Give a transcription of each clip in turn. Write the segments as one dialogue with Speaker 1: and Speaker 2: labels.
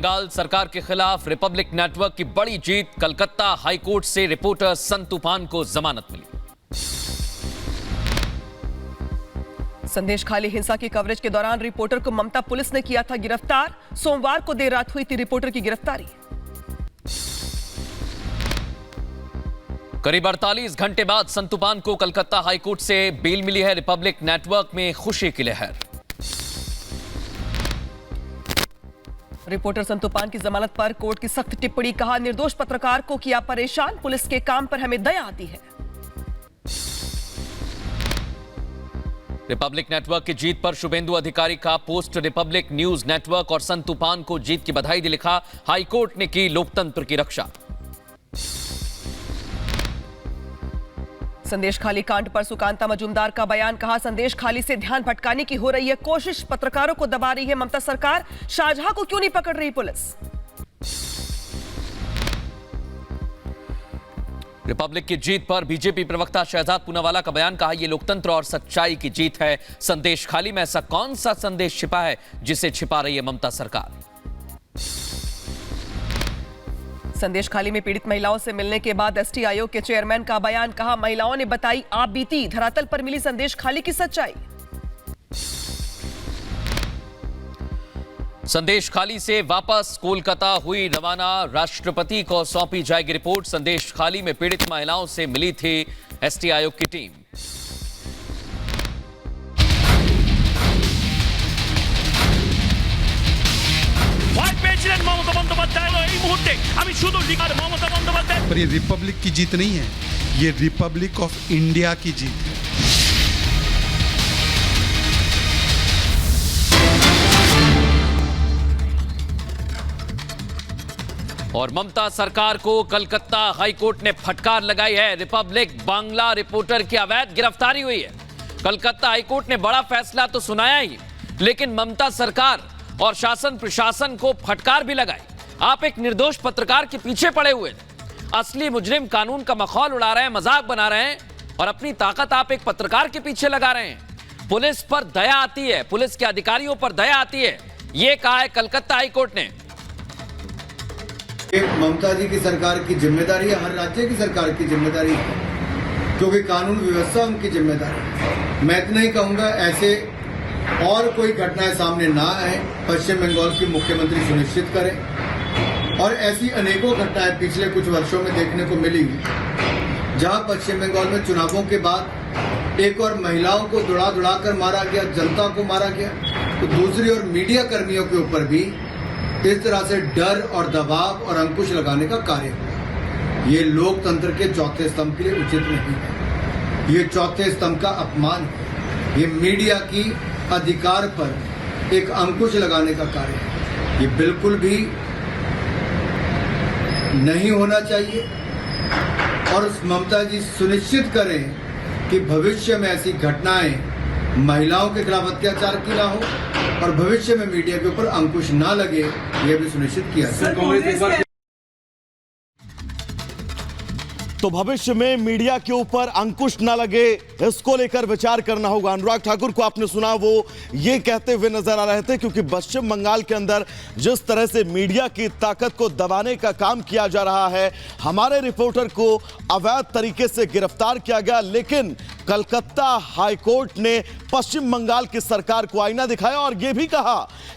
Speaker 1: बंगाल सरकार के खिलाफ रिपब्लिक नेटवर्क की बड़ी जीत। कलकत्ता हाईकोर्ट से रिपोर्टर संत तूफान को जमानत मिली।
Speaker 2: संदेश खाली हिंसा की कवरेज के दौरान रिपोर्टर को ममता पुलिस ने किया था गिरफ्तार। सोमवार को देर रात हुई थी रिपोर्टर की गिरफ्तारी।
Speaker 1: करीब 48 घंटे बाद संत तूफान को कलकत्ता हाईकोर्ट से बेल मिली है। रिपब्लिक नेटवर्क में खुशी की लहर।
Speaker 2: रिपोर्टर संत तूफान की जमानत पर कोर्ट की सख्त टिप्पणी। कहा, निर्दोष पत्रकार को किया परेशान, पुलिस के काम पर हमें दया आती है।
Speaker 1: रिपब्लिक नेटवर्क की जीत पर शुभेंदु अधिकारी का पोस्ट। रिपब्लिक न्यूज नेटवर्क और संत तूफान को जीत की बधाई दी। लिखा, हाईकोर्ट ने की लोकतंत्र की रक्षा।
Speaker 2: संदेश खाली कांड पर सुकांता मजूमदार का बयान। कहा, संदेश खाली से ध्यान भटकाने की हो रही है कोशिश, पत्रकारों को दबा रही है ममता सरकार। शाहजहां को क्यों नहीं पकड़ रही पुलिस?
Speaker 1: रिपब्लिक की जीत पर बीजेपी प्रवक्ता शहजाद पूनावाला का बयान। कहा, यह लोकतंत्र और सच्चाई की जीत है। संदेश खाली में ऐसा कौन सा संदेश छिपा है जिसे छिपा रही है ममता सरकार?
Speaker 2: संदेश खाली में पीड़ित महिलाओं से मिलने के बाद एसटी आयोग के चेयरमैन का बयान। कहा, महिलाओं ने बताई आप बीती, धरातल पर मिली संदेश खाली की सच्चाई।
Speaker 1: संदेश खाली से वापस कोलकाता हुई रवाना। राष्ट्रपति को सौंपी जाएगी रिपोर्ट। संदेश खाली में पीड़ित महिलाओं से मिली थी एसटी आयोग की टीम।
Speaker 3: पर ये रिपब्लिक की जीत नहीं है, ये रिपब्लिक ऑफ इंडिया की जीत है।
Speaker 1: और ममता सरकार को कलकत्ता हाईकोर्ट ने फटकार लगाई है। रिपब्लिक बांग्ला रिपोर्टर की अवैध गिरफ्तारी हुई है। कलकत्ता हाईकोर्ट ने बड़ा फैसला तो सुनाया ही, लेकिन ममता सरकार और शासन प्रशासन को फटकार भी लगाई। आप एक निर्दोष पत्रकार के पीछे पड़े हुए थे। असली मुजरिम कानून का मखौल उड़ा रहे हैं, मजाक बना रहे हैं, और अपनी ताकत आप एक पत्रकार के पीछे लगा रहे हैं। पुलिस पर दया आती है, पुलिस के अधिकारियों पर दया आती है, यह कहा है कलकत्ता हाईकोर्ट ने।
Speaker 4: ममता जी की सरकार की जिम्मेदारी है, हर राज्य की सरकार की जिम्मेदारी है, क्योंकि कानून व्यवस्था उनकी जिम्मेदारी है। मैं इतना ही कहूंगा, ऐसे और कोई घटनाएं सामने ना आए, पश्चिम बंगाल की मुख्यमंत्री सुनिश्चित करें। और ऐसी अनेकों घटनाएं पिछले कुछ वर्षों में देखने को मिली, जहां पश्चिम बंगाल में चुनावों के बाद एक और महिलाओं को दुड़ा कर मारा गया, जनता को मारा गया, तो दूसरी ओर मीडिया कर्मियों के ऊपर भी इस तरह से डर और दबाव और अंकुश लगाने का कार्य हुआ। ये लोकतंत्र के चौथे स्तंभ के लिए उचित नहीं है। ये चौथे स्तंभ का अपमान है। ये मीडिया की अधिकार पर एक अंकुश लगाने का कार्य है। ये बिल्कुल भी नहीं होना चाहिए। और ममता जी सुनिश्चित करें कि भविष्य में ऐसी घटनाएं महिलाओं के खिलाफ अत्याचार की ना हो और भविष्य में मीडिया के ऊपर अंकुश ना लगे, यह भी सुनिश्चित किया जाए।
Speaker 5: तो भविष्य में मीडिया के ऊपर अंकुश ना लगे, इसको लेकर विचार करना होगा। अनुराग ठाकुर को आपने सुना, वो ये कहते हुए नजर आ रहे थे, क्योंकि पश्चिम बंगाल के अंदर जिस तरह से मीडिया की ताकत को दबाने का काम किया जा रहा है, हमारे रिपोर्टर को अवैध तरीके से गिरफ्तार किया गया, लेकिन कलकत्ता हाईकोर्ट ने पश्चिम बंगाल की सरकार को आईना दिखाया और यह भी कहा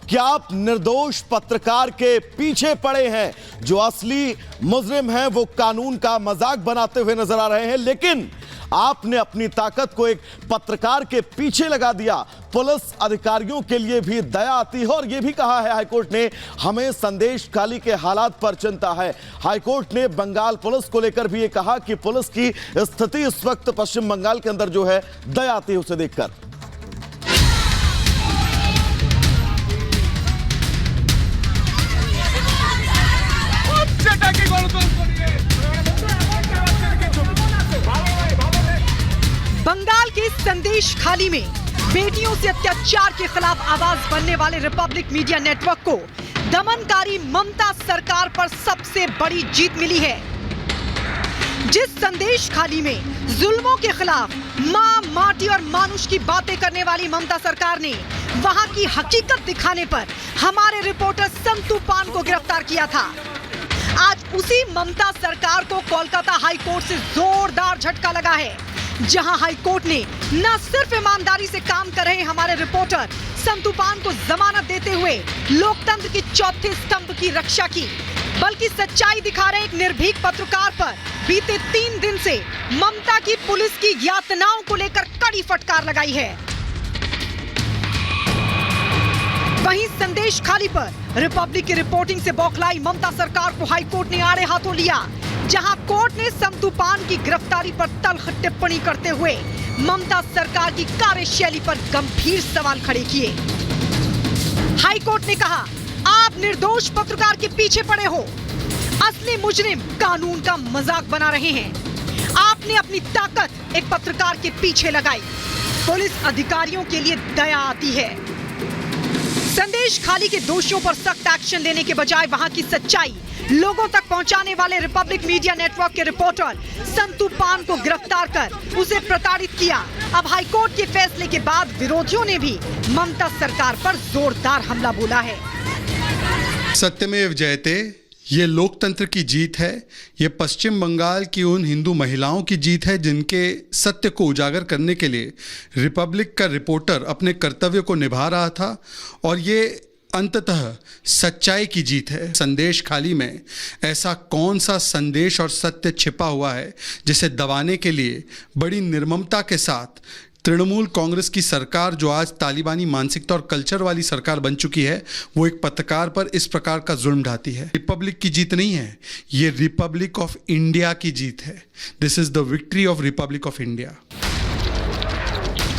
Speaker 5: कि आप निर्दोष पत्रकार के पीछे पड़े हैं। जो असली मुजरिम हैं वो कानून का मजाक बनाते हुए नजर आ रहे हैं, लेकिन आपने अपनी ताकत को एक पत्रकार के पीछे लगा दिया। पुलिस अधिकारियों के लिए भी दया आती है और यह भी कहा है हाईकोर्ट ने, हमें संदेश खाली के हालात पर चिंता है। हाईकोर्ट ने बंगाल पुलिस को लेकर भी यह कहा कि पुलिस की स्थिति इस वक्त पश्चिम बंगाल के अंदर जो है दया आती है उसे देखकर।
Speaker 6: बंगाल के संदेश खाली में बेटियों से अत्याचार के खिलाफ आवाज बनने वाले रिपब्लिक मीडिया नेटवर्क को दमनकारी ममता सरकार पर सबसे बड़ी जीत मिली है। जिस संदेश खाली में जुल्मों के खिलाफ मां माटी और मानुष की बातें करने वाली ममता सरकार ने वहां की हकीकत दिखाने पर हमारे रिपोर्टर संतू पान को गिरफ्तार किया था। आज उसी ममता सरकार को कोलकाता हाई कोर्ट से जोरदार झटका लगा है, जहां हाई कोर्ट ने न सिर्फ ईमानदारी से काम कर रहे हमारे रिपोर्टर संतू पान को जमानत देते हुए लोकतंत्र के चौथे स्तंभ की रक्षा की, बल्कि सच्चाई दिखा रहे एक निर्भीक पत्रकार पर बीते 3 दिन से ममता की पुलिस की यातनाओं को लेकर कड़ी फटकार लगाई है। वहीं संदेश खाली पर रिपब्लिक की रिपोर्टिंग से बौखलाई ममता सरकार को हाई कोर्ट ने आड़े हाथों लिया, जहां कोर्ट ने संतू पान की गिरफ्तारी पर तल्ख टिप्पणी करते हुए ममता सरकार की कार्यशैली पर गंभीर सवाल खड़े किए। हाई कोर्ट ने कहा, आप निर्दोष पत्रकार के पीछे पड़े हो, असली मुजरिम कानून का मजाक बना रहे हैं। आपने अपनी ताकत एक पत्रकार के पीछे लगाई, पुलिस अधिकारियों के लिए दया आती है। संदेश खाली के दोषियों पर सख्त एक्शन लेने के बजाय वहां की सच्चाई लोगों तक पहुंचाने वाले रिपब्लिक मीडिया नेटवर्क के रिपोर्टर संतू पान को गिरफ्तार कर उसे प्रताड़ित किया। अब हाईकोर्ट के फैसले के बाद विरोधियों ने भी ममता सरकार पर जोरदार हमला बोला है।
Speaker 3: सत्यमेव जयते, ये लोकतंत्र की जीत है। ये पश्चिम बंगाल की उन हिंदू महिलाओं की जीत है जिनके सत्य को उजागर करने के लिए रिपब्लिक का रिपोर्टर अपने कर्तव्य को निभा रहा था, और ये अंततः सच्चाई की जीत है। संदेश खाली में ऐसा कौन सा संदेश और सत्य छिपा हुआ है जिसे दबाने के लिए बड़ी निर्ममता के साथ तृणमूल कांग्रेस की सरकार, जो आज तालिबानी मानसिकता और कल्चर वाली सरकार बन चुकी है, वो एक पत्रकार पर इस प्रकार का जुल्म ढाती है। रिपब्लिक की जीत नहीं है, ये रिपब्लिक ऑफ इंडिया की जीत है। This is the victory of Republic of India.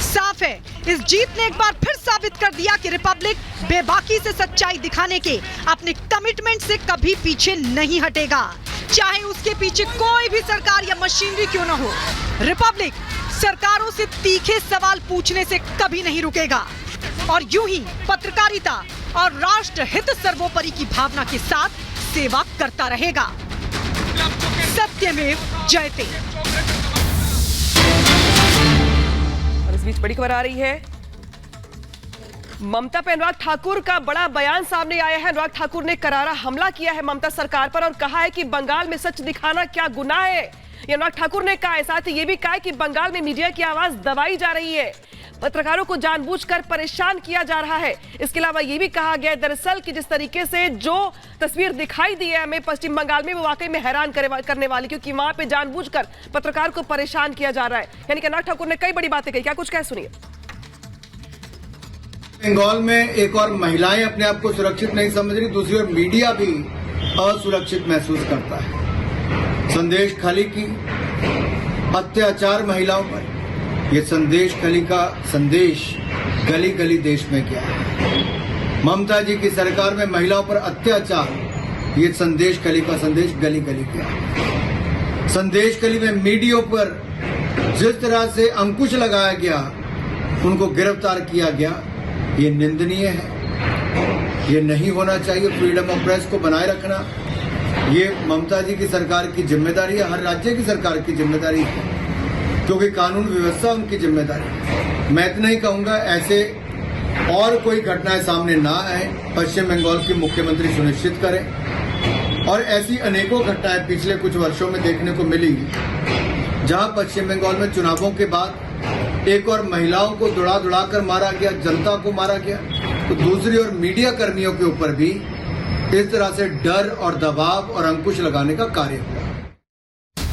Speaker 6: साफ है, इस जीत ने एक बार फिर साबित कर दिया कि रिपब्लिक बेबाकी से सच्चाई दिखाने के अपने कमिटमेंट से कभी पीछे नहीं हटेगा, चाहे उसके पीछे कोई भी सरकार या मशीनरी क्यों न हो। रिपब्लिक सरकारों से तीखे सवाल पूछने से कभी नहीं रुकेगा और यूं ही पत्रकारिता और राष्ट्र हित सर्वोपरि की भावना के साथ सेवा करता रहेगा। सत्यमेव जयते।
Speaker 2: और इस बीच बड़ी खबर आ रही है, ममता पे अनुराग ठाकुर का बड़ा बयान सामने आया है। अनुराग ठाकुर ने करारा हमला किया है ममता सरकार पर और कहा है कि बंगाल में सच दिखाना क्या गुनाह है। ये अनुराग ठाकुर ने कहा है। साथ ही ये भी कहा है कि बंगाल में मीडिया की आवाज दबाई जा रही है, पत्रकारों को जानबूझकर परेशान किया जा रहा है। इसके अलावा ये भी कहा गया है दरअसल कि जिस तरीके से जो तस्वीर दिखाई दी है हमें पश्चिम बंगाल में, वो वाकई में हैरान करने वाली, क्योंकि वहां पे जानबूझकर पत्रकार को परेशान किया जा रहा है। यानी कि अनुराग ठाकुर ने कई बड़ी बातें कही। क्या कुछ कह सुनिए।
Speaker 4: बंगाल में एक और महिलाएं अपने आप को सुरक्षित नहीं समझ रही, दूसरी ओर मीडिया भी असुरक्षित महसूस करता है। संदेश खाली की अत्याचार महिलाओं पर, यह संदेश खाली का संदेश गली गली देश में गया है। ममता जी की सरकार में महिलाओं पर अत्याचार, ये संदेश खाली का संदेश गली गली गया है। संदेश खाली में मीडिया पर जिस तरह से अंकुश लगाया गया, उनको गिरफ्तार किया गया, ये निंदनीय है। ये नहीं होना चाहिए। फ्रीडम ऑफ प्रेस को बनाए रखना ये ममता जी की सरकार की जिम्मेदारी है, हर राज्य की सरकार की जिम्मेदारी है, क्योंकि कानून व्यवस्था उनकी जिम्मेदारी है। मैं इतना ही कहूंगा, ऐसे और कोई घटनाएं सामने ना आए, पश्चिम बंगाल की मुख्यमंत्री सुनिश्चित करें। और ऐसी अनेकों घटनाएं पिछले कुछ वर्षों में देखने को मिली, जहां पश्चिम बंगाल में चुनावों के बाद एक और महिलाओं को दुड़ा कर मारा गया, जनता को मारा गया, तो दूसरी ओर मीडिया कर्मियों के ऊपर भी इस तरह से डर और दबाव और अंकुश लगाने का कार्य हुआ।